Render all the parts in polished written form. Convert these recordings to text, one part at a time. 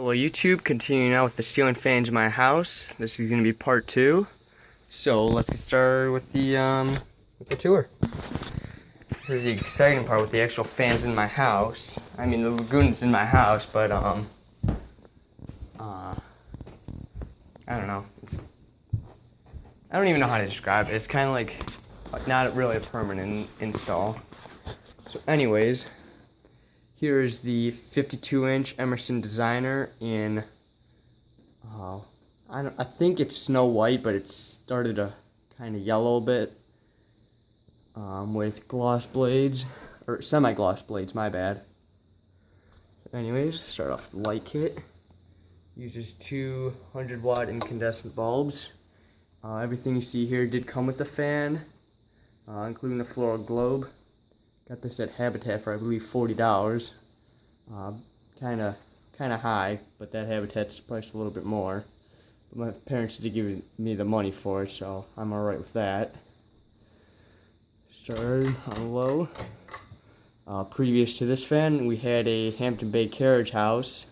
Hello YouTube, continuing out with the ceiling fans in my house. This is going to be part 2. So let's get started with the tour. This is the exciting part with the actual fans in my house. I mean the lagoon's in my house, but I don't know. I don't even know how to describe it. It's kind of like not really a permanent install. So anyways, here's the 52-inch Emerson Designer in, I think it's Snow White, but it's started to kind of yellow a bit, with gloss blades, or semi-gloss blades, my bad. Anyways, start off with the light kit. Uses 200-watt incandescent bulbs. Everything you see here did come with the fan, including the floral globe. Got this at Habitat for, I believe, $40. Kind of high, but that Habitat's priced a little bit more. But my parents did give me the money for it, so I'm alright with that. Started on low. Previous to this fan, we had a Hampton Bay carriage house.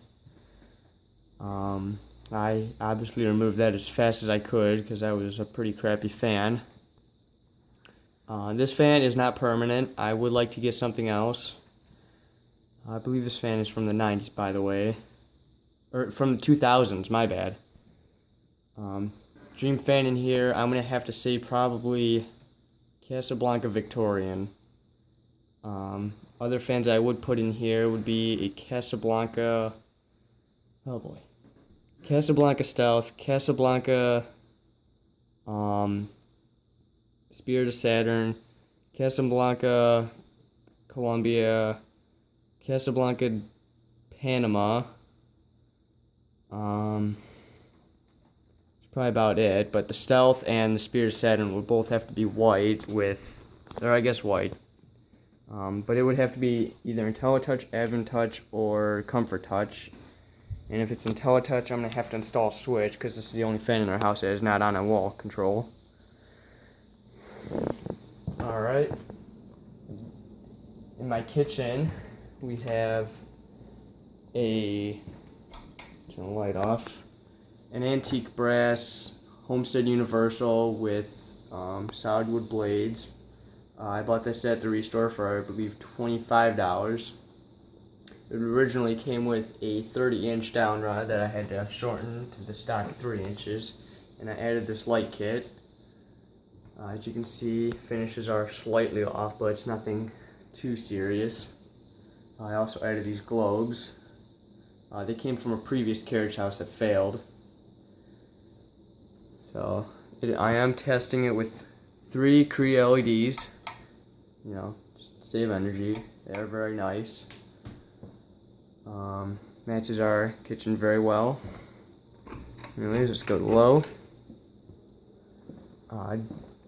I obviously removed that as fast as I could because that was a pretty crappy fan. This fan is not permanent. I would like to get something else. I believe this fan is from the 90s, by the way. Or from the 2000s, my bad. Dream fan in here, I'm going to have to say probably Casablanca Victorian. Other fans I would put in here would be a Casablanca... Oh boy. Casablanca Stealth, Casablanca... Spirit of Saturn, Casablanca, Columbia, Casablanca, Panama. That's probably about it. But the Stealth and the Spirit of Saturn would both have to be white with, or I guess white. But it would have to be either IntelliTouch, AdvanTouch, or Comfort Touch. And if it's IntelliTouch, I'm gonna have to install a switch because this is the only fan in our house that is not on a wall control. Alright, in my kitchen we have turn the light off, an antique brass Homestead Universal with solid wood blades. I bought this at the restore for, I believe, $25. It originally came with a 30-inch down rod that I had to shorten to the stock 3 inches, and I added this light kit. As you can see, finishes are slightly off, but it's nothing too serious. I also added these globes. They came from a previous carriage house that failed. So, I am testing it with 3 Cree LEDs. You know, just to save energy. They are very nice. Matches our kitchen very well. Anyways, let's go to low.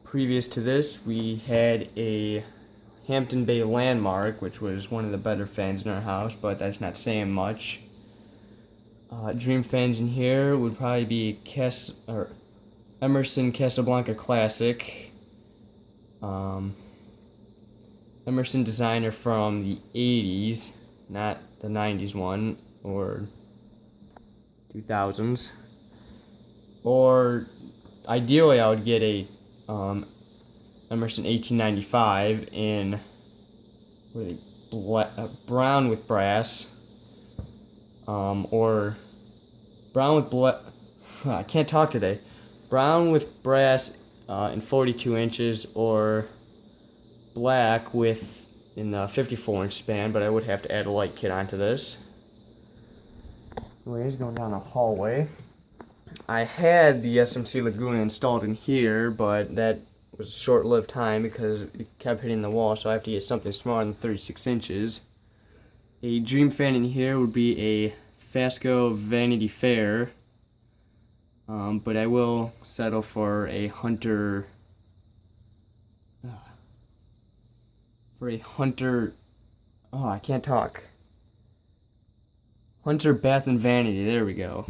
Previous to this, we had a Hampton Bay Landmark, which was one of the better fans in our house, but that's not saying much. Dream fans in here would probably be Emerson Casablanca Classic, Emerson Designer from the 80s, not the 90s one, or 2000s. Or, ideally I would get a Emerson 1895 in brown with brass, or brown with I can't talk today. Brown with brass in 42 inches, or black with in the 54-inch span, but I would have to add a light kit onto this. Anyways, going down the hallway. I had the SMC Laguna installed in here, but that was a short-lived time because it kept hitting the wall, so I have to get something smaller than 36 inches. A dream fan in here would be a Fasco Vanity Fair, but I will settle for a Hunter, I can't talk. Hunter Bath and Vanity, there we go.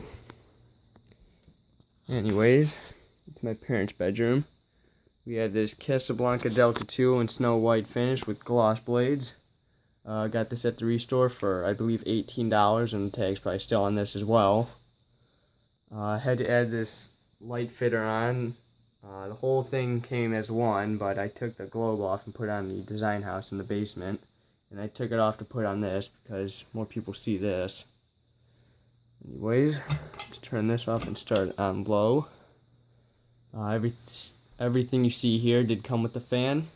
Anyways, it's my parents' bedroom. We have this Casablanca Delta 2 in Snow White finish with gloss blades. Got this at the restore for, I believe, $18, and the tag's probably still on this as well. I had to add this light fitter on. The whole thing came as one, but I took the globe off and put it on the design house in the basement. And I took it off to put on this because more people see this. Anyways, let's turn this off and start on low. Everything you see here did come with the fan.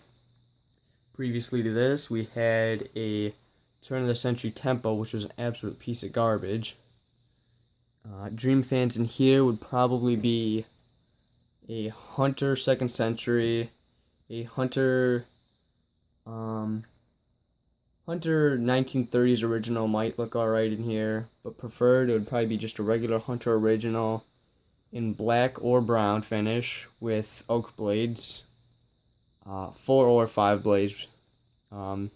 Previously to this, we had a turn-of-the-century Tempo, which was an absolute piece of garbage. Dream fans in here would probably be a Hunter 2nd Century, a Hunter 1930s original might look alright in here, but preferred it would probably be just a regular Hunter original in black or brown finish with oak blades. 4 or 5 blades. I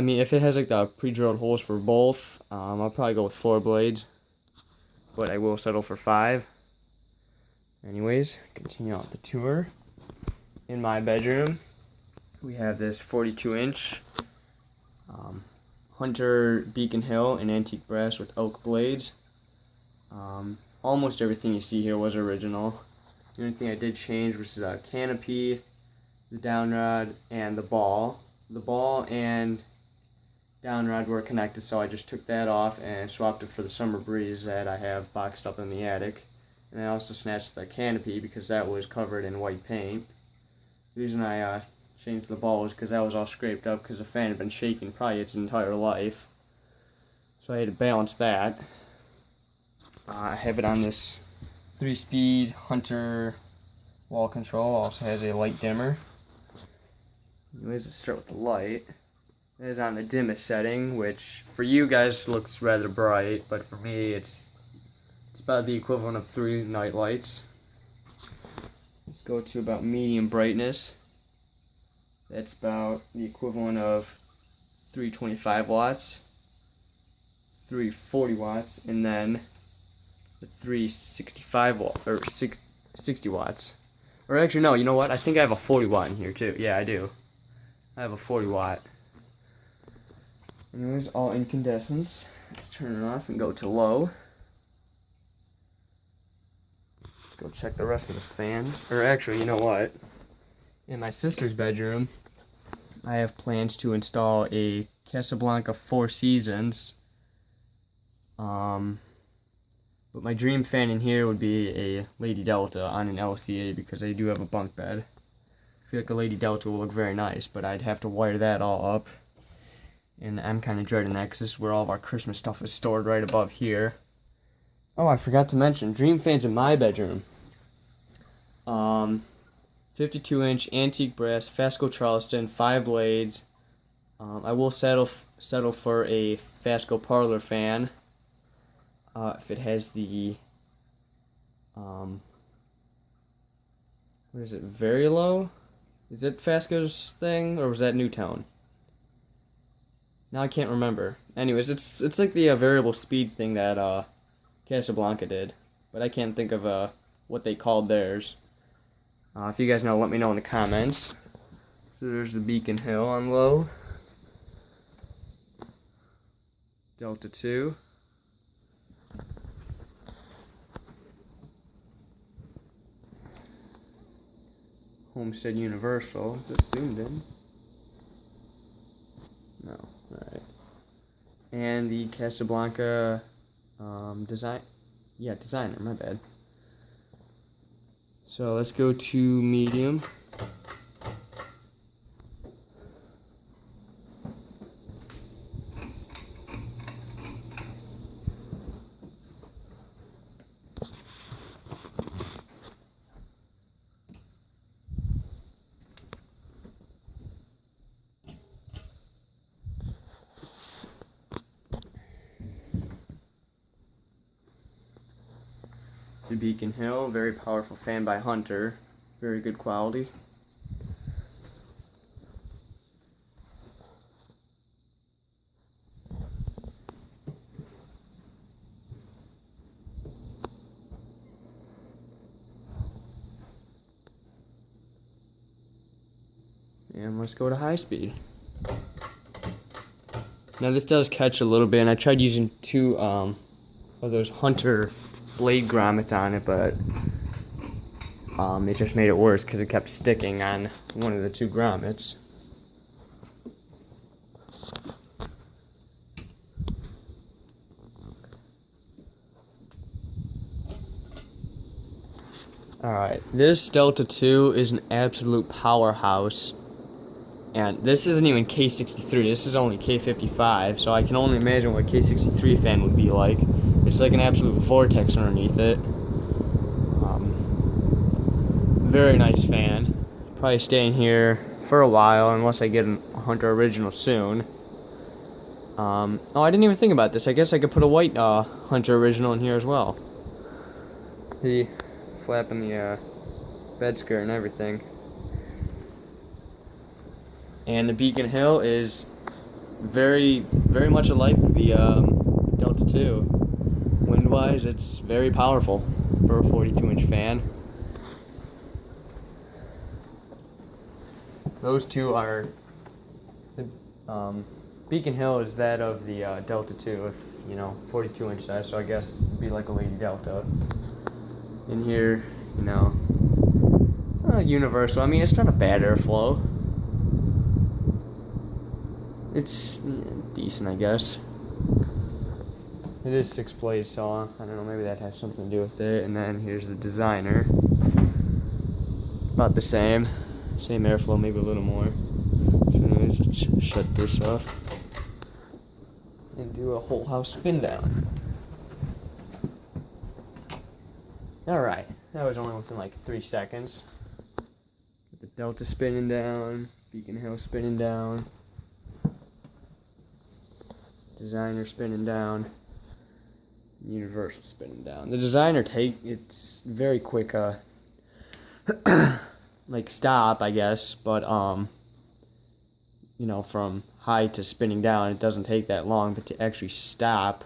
mean, if it has like the pre-drilled holes for both, I'll probably go with 4 blades, but I will settle for 5. Anyways, continue on with the tour. In my bedroom, we have this 42-inch Hunter Beacon Hill in antique brass with oak blades. Almost everything you see here was original. The only thing I did change was the canopy, the downrod, and the ball. The ball and downrod were connected, so I just took that off and swapped it for the Summer Breeze that I have boxed up in the attic. And I also snatched the canopy because that was covered in white paint. The reason I changed the ball was because that was all scraped up because the fan had been shaking probably its entire life. So I had to balance that. I have it on this 3-speed Hunter wall control. Also has a light dimmer. Anyways, let's start with the light. It is on the dimmest setting, which for you guys looks rather bright, but for me it's about the equivalent of 3 night lights. Let's go to about medium brightness. That's about the equivalent of 325 watts, 340 watts, and then the 365 watt or 60 watts. Or actually, no, you know what? I think I have a 40 watt in here too. Yeah, I do. I have a 40 watt. Anyways, all incandescents. Let's turn it off and go to low. Let's go check the rest of the fans. Or actually, you know what? In my sister's bedroom, I have plans to install a Casablanca 4 Seasons. But my dream fan in here would be a Lady Delta on an LCA because I do have a bunk bed. I feel like a Lady Delta will look very nice, but I'd have to wire that all up. And I'm kind of dreading that because this is where all of our Christmas stuff is stored, right above here. Oh, I forgot to mention, dream fans in my bedroom. 52-inch antique brass, Fasco Charleston, 5 blades. I will settle for a Fasco Parlor fan. If it has the, what is it, very low? Is it Fasco's thing, or was that Newtone? Now I can't remember. Anyways, it's like the variable speed thing that Casablanca did, but I can't think of what they called theirs. If you guys know, let me know in the comments. So there's the Beacon Hill on low. Delta 2. Homestead Universal. Is this zoomed in? No. Alright. And the Casablanca Designer, my bad. So let's go to medium. The Beacon Hill, very powerful fan by Hunter, very good quality. And let's go to high speed. Now this does catch a little bit, and I tried using two of those Hunter blade grommets on it, but it just made it worse because it kept sticking on one of the two grommets. Alright, this Delta 2 is an absolute powerhouse. And this isn't even K63, this is only K55, so I can only imagine what K63 fan would be like. It's like an absolute vortex underneath it. Very nice fan. Probably staying here for a while, unless I get a Hunter Original soon. Oh, I didn't even think about this. I guess I could put a white Hunter Original in here as well. See, flapping the bed skirt and everything. And the Beacon Hill is very much alike the Delta 2. Wind-wise, it's very powerful for a 42-inch fan. Those two are, the Beacon Hill is that of the Delta 2, if, 42-inch size, so I guess it'd be like a Lady Delta. In here, Universal. I mean, it's not a bad airflow. It's decent, I guess. It is 6 blades, so I don't know, maybe that has something to do with it. And then here's the Designer. About the same airflow, maybe a little more. So anyways, let's shut this off and do a whole house spin down. Alright, that was only within like 3 seconds. Get the Delta spinning down, Beacon Hill spinning down, Designer spinning down, Universal spinning down. The Designer it's very quick like stop, I guess, but from high to spinning down, it doesn't take that long, but to actually stop,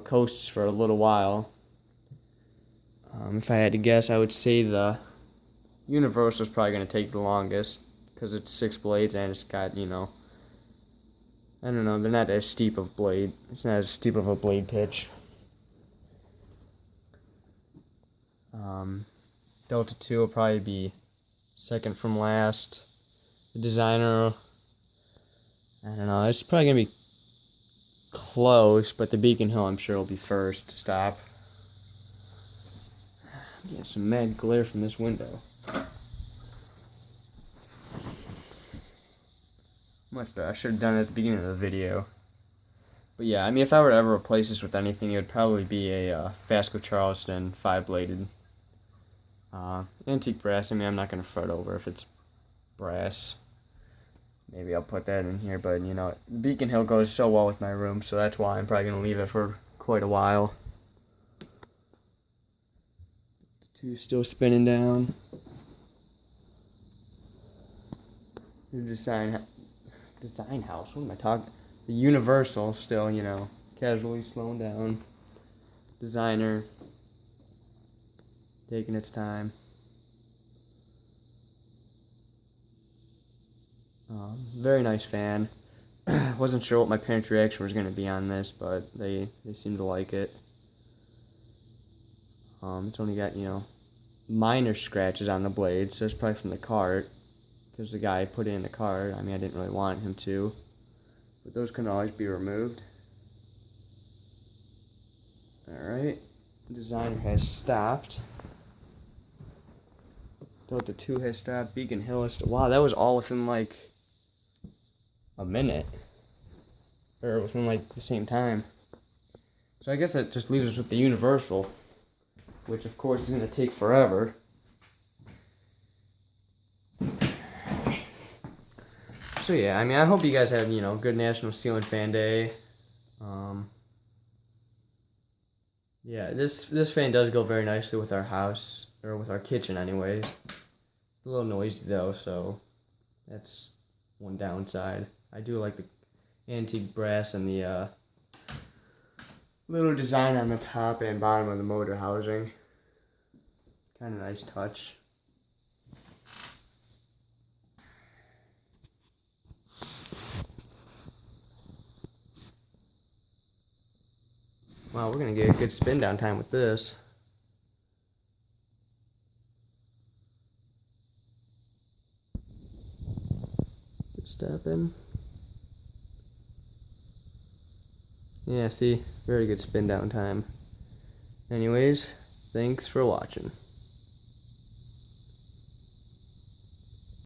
coasts for a little while. If I had to guess, I would say the Universal is probably going to take the longest because it's 6 blades and it's got, I don't know, they're not as steep of blade. It's not as steep of a blade pitch. Delta 2 will probably be second from last. The Designer, I don't know, it's probably going to be close, but the Beacon Hill I'm sure will be first to stop. I'm getting some mad glare from this window. Much better. I should have done it at the beginning of the video. But yeah, I mean, if I were to ever replace this with anything, it would probably be a Fasco Charleston 5-bladed antique brass. I mean, I'm not going to fret over if it's brass. Maybe I'll put that in here, but Beacon Hill goes so well with my room, so that's why I'm probably going to leave it for quite a while. Two still spinning down. The design house. What am I talking? The Universal still, casually slowing down. Designer taking its time. Very nice fan. Wasn't sure what my parents' reaction was going to be on this, but they seem to like it. It's only got, minor scratches on the blade, so it's probably from the cart, because the guy put it in the cart. I mean, I didn't really want him to, but those can always be removed. Alright, Designer has stopped. Delta 2 has stopped. Beacon Hill has stopped. Wow, that was all within like a minute, or within like the same time. So I guess that just leaves us with the Universal, which of course is going to take forever. So yeah, I mean, I hope you guys have, good National Ceiling Fan Day. Yeah, this fan does go very nicely with our house, or with our kitchen anyways. It's a little noisy though, so that's one downside. I do like the antique brass and the little design on the top and bottom of the motor housing. Kind of nice touch. Wow, we're gonna get a good spin down time with this. Step in. Yeah, see, very good spin down time. Anyways, thanks for watching.